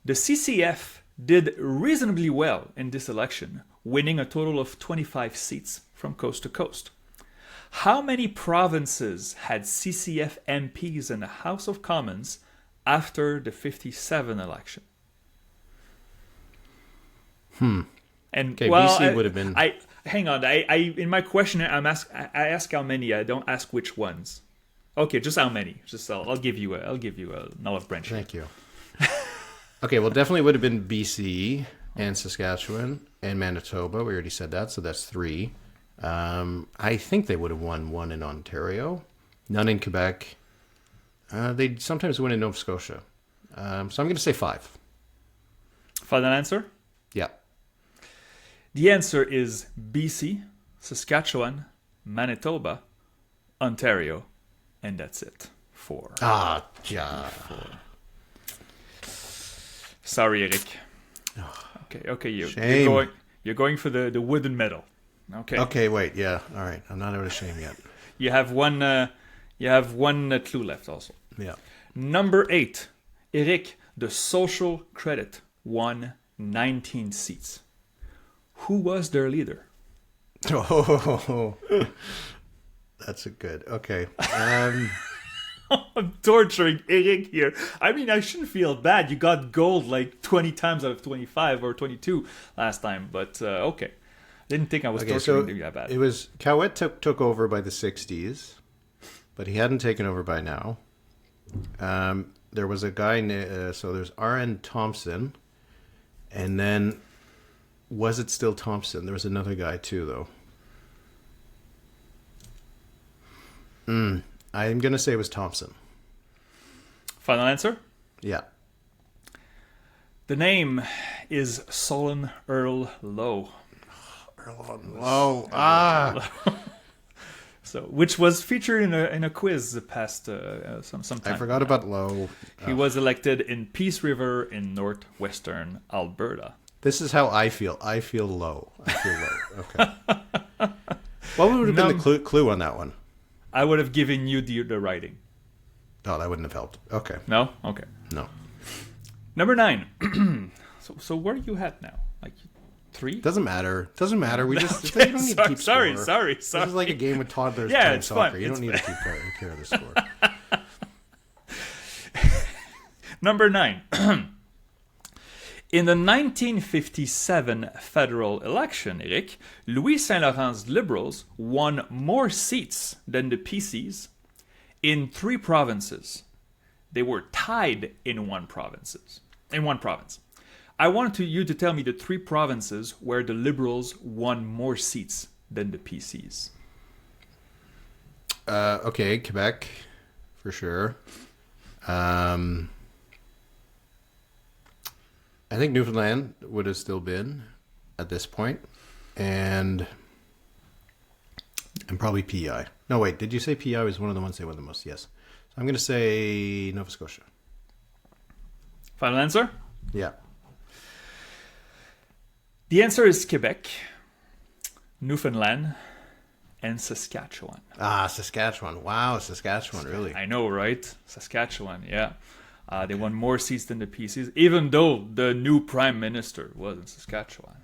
the CCF did reasonably well in this election, winning a total of 25 seats from coast to coast. How many provinces had CCF MPs in the House of Commons after the 57 election? And Okay, well, BC would have been. Hang on. I in my question, I ask how many. I don't ask which ones. Okay, just how many. Just I'll give you a olive branch. Thank you. Okay, well, definitely would have been BC and Saskatchewan and Manitoba. We already said that, so that's 3. I think they would have won 1 in Ontario, none in Quebec. They'd sometimes win in Nova Scotia. So I'm going to say 5. Final answer? Yeah. The answer is BC, Saskatchewan, Manitoba, Ontario, and that's it. 4. Yeah. 4. Sorry, Eric. Okay, you're going for the wooden medal. Okay. Okay, wait. Yeah. All right. I'm not out of shame yet. You have one. You have one clue left, also. Yeah. Number 8, Eric. The Social Credit won 19 seats. Who was their leader? Oh, that's a good. Okay. I'm torturing Eric here. I mean, I shouldn't feel bad. You got gold like 20 times out of 25 or 22 last time, but okay. Didn't think I was torturing you that bad. It was Cowett took over by the 60s, but he hadn't taken over by now. There was a guy, so there's R.N. Thompson, and then was it still Thompson? There was another guy too, though. I'm going to say it was Thompson. Final answer? Yeah. The name is Solon Earl Lowe. So, which was featured in a quiz the past some time. I forgot about Lowe. He was elected in Peace River in northwestern Alberta. This is how I feel. I feel low. Okay. What would have been the clue on that one? I would have given you the writing. Oh, that wouldn't have helped. Okay. No? Okay. No. Number 9. So where are you at now? Like 3? Doesn't matter. We just Okay, you don't need to keep sorry. score. This is like a game with toddlers Yeah, playing it's soccer. fun. You don't need to keep care of the score. Number 9. In the 1957 federal election, Eric, Louis Saint-Laurent's Liberals won more seats than the PCs in 3 provinces. They were tied in one province. I want you to tell me the 3 provinces where the Liberals won more seats than the PCs. Okay, Quebec, for sure. I think Newfoundland would have still been at this point, and probably PEI. No, wait, did you say PEI was one of the ones they won the most? Yes. So I'm going to say Nova Scotia. Final answer? Yeah. The answer is Quebec, Newfoundland, and Saskatchewan. Saskatchewan. Wow, Saskatchewan, really. I know, right? Saskatchewan, yeah. They won more seats than the PCs, even though the new prime minister was in Saskatchewan.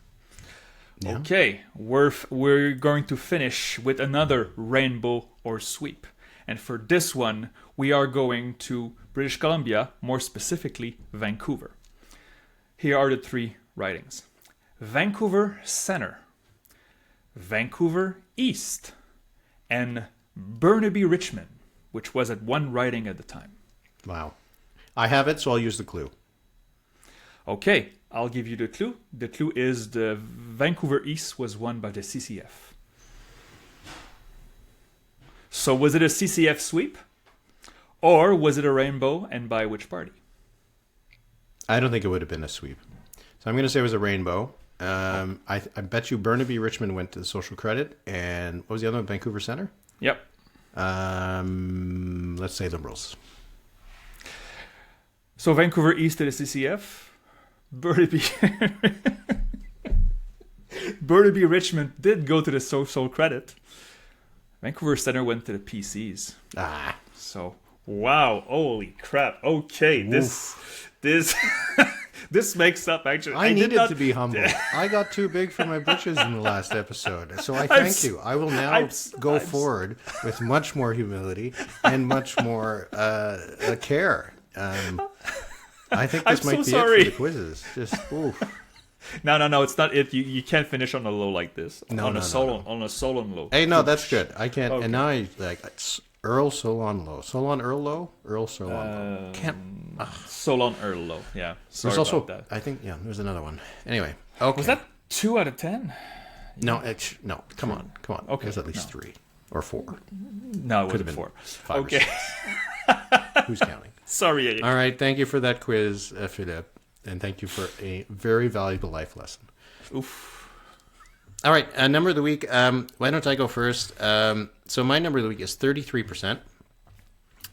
Yeah. Okay, we're going to finish with another rainbow or sweep. And for this one, we are going to British Columbia, more specifically Vancouver. Here are the three ridings. Vancouver Centre, Vancouver East, and Burnaby-Richmond, which was at one riding at the time. Wow. I have it, so I'll use the clue. Okay, I'll give you the clue. The clue is the Vancouver East was won by the CCF. So was it a CCF sweep? Or was it a rainbow, and by which party? I don't think it would have been a sweep. So I'm going to say it was a rainbow. I bet you Burnaby-Richmond went to the Social Credit, and what was the other one? Vancouver Centre? Yep. Let's say Liberals. So Vancouver East to the CCF, Burnaby-Richmond did go to the Social Credit. Vancouver Centre went to the PCs. So wow, holy crap. Okay, this this makes up actually. I needed to be humble. I got too big for my britches in the last episode. So I thank you. I will now go forward with much more humility and much more care. I think this might be it for the quizzes. Just oof. No, it's not it. You can't finish on a low like this. On a solo low. Hey, no, that's good. I can't. Okay. And now I it's Earl Solon low. Solon Earl low. Earl Solon low. Can't. Solon Earl low. Yeah. Sorry there's also about that. I think there's another one. Anyway. Okay. Was that 2 out of 10? No, no. Come on. Okay. There's at least 3 or 4. No, it could have been 4. 5 okay. Or 6. Who's counting? Sorry, Eric. All right. Thank you for that quiz, Philippe. And thank you for a very valuable life lesson. Oof. All right, number of the week. Why don't I go first? So my number of the week is 33%.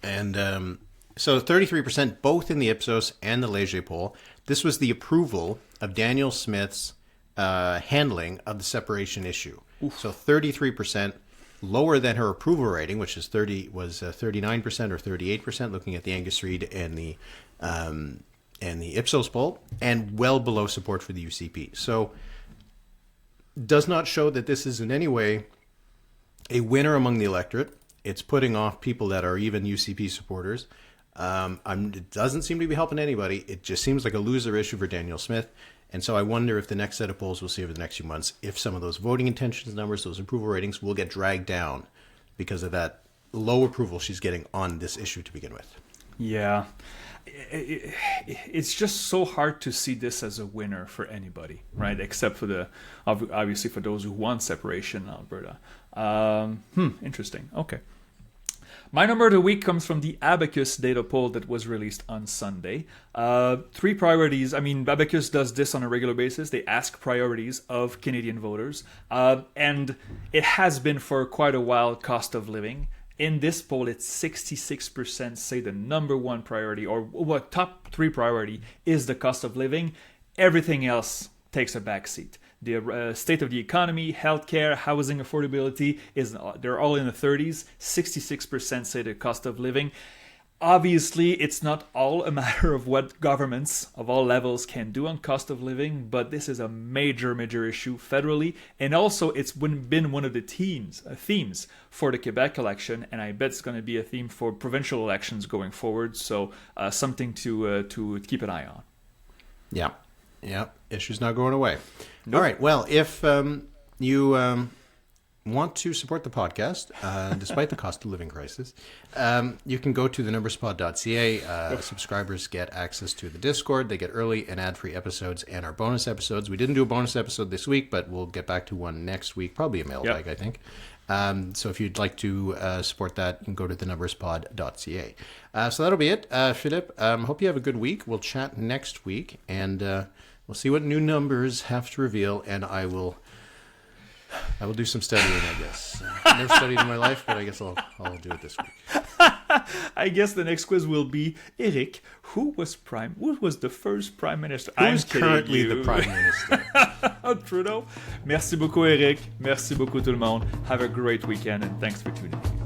And so 33% both in the Ipsos and the Léger poll. This was the approval of Danielle Smith's handling of the separation issue. Oof. So 33%, lower than her approval rating, which is 39% or 38%, looking at the Angus Reid and the Ipsos poll, and well below support for the UCP. So does not show that this is in any way a winner among the electorate. It's putting off people that are even UCP supporters. It doesn't seem to be helping anybody. It just seems like a loser issue for Danielle Smith. And so I wonder if the next set of polls we'll see over the next few months, if some of those voting intentions numbers, those approval ratings will get dragged down because of that low approval she's getting on this issue to begin with. Yeah. It's just so hard to see this as a winner for anybody, right? Except for obviously for those who want separation in Alberta. Interesting. Okay. My number of the week comes from the Abacus data poll that was released on Sunday. 3 priorities. I mean, Abacus does this on a regular basis. They ask priorities of Canadian voters. And it has been for quite a while cost of living. In this poll, it's 66% say the number one priority or what top 3 priority is the cost of living. Everything else takes a backseat. The state of the economy, healthcare, housing affordability, they're all in the 30s. 66% say the cost of living. Obviously, it's not all a matter of what governments of all levels can do on cost of living, but this is a major, major issue federally. And also, it's been one of the themes for the Quebec election, and I bet it's going to be a theme for provincial elections going forward. So something to keep an eye on. Yeah. Issue's not going away. Nope. All right. Well, if you want to support the podcast, despite the cost of living crisis, you can go to thenumberspod.ca. Subscribers get access to the Discord. They get early and ad-free episodes and our bonus episodes. We didn't do a bonus episode this week, but we'll get back to one next week. Probably a mailbag, I think. So if you'd like to support that, you can go to thenumberspod.ca. So that'll be it. Philippe, hope you have a good week. We'll chat next week, and we'll see what new numbers have to reveal, and I will do some studying, I guess. I've never studied in my life, but I guess I'll do it this week. I guess the next quiz will be, Eric, who was the first prime minister? Who's currently the prime minister? Trudeau. Merci beaucoup, Eric. Merci beaucoup, tout le monde. Have a great weekend, and thanks for tuning in.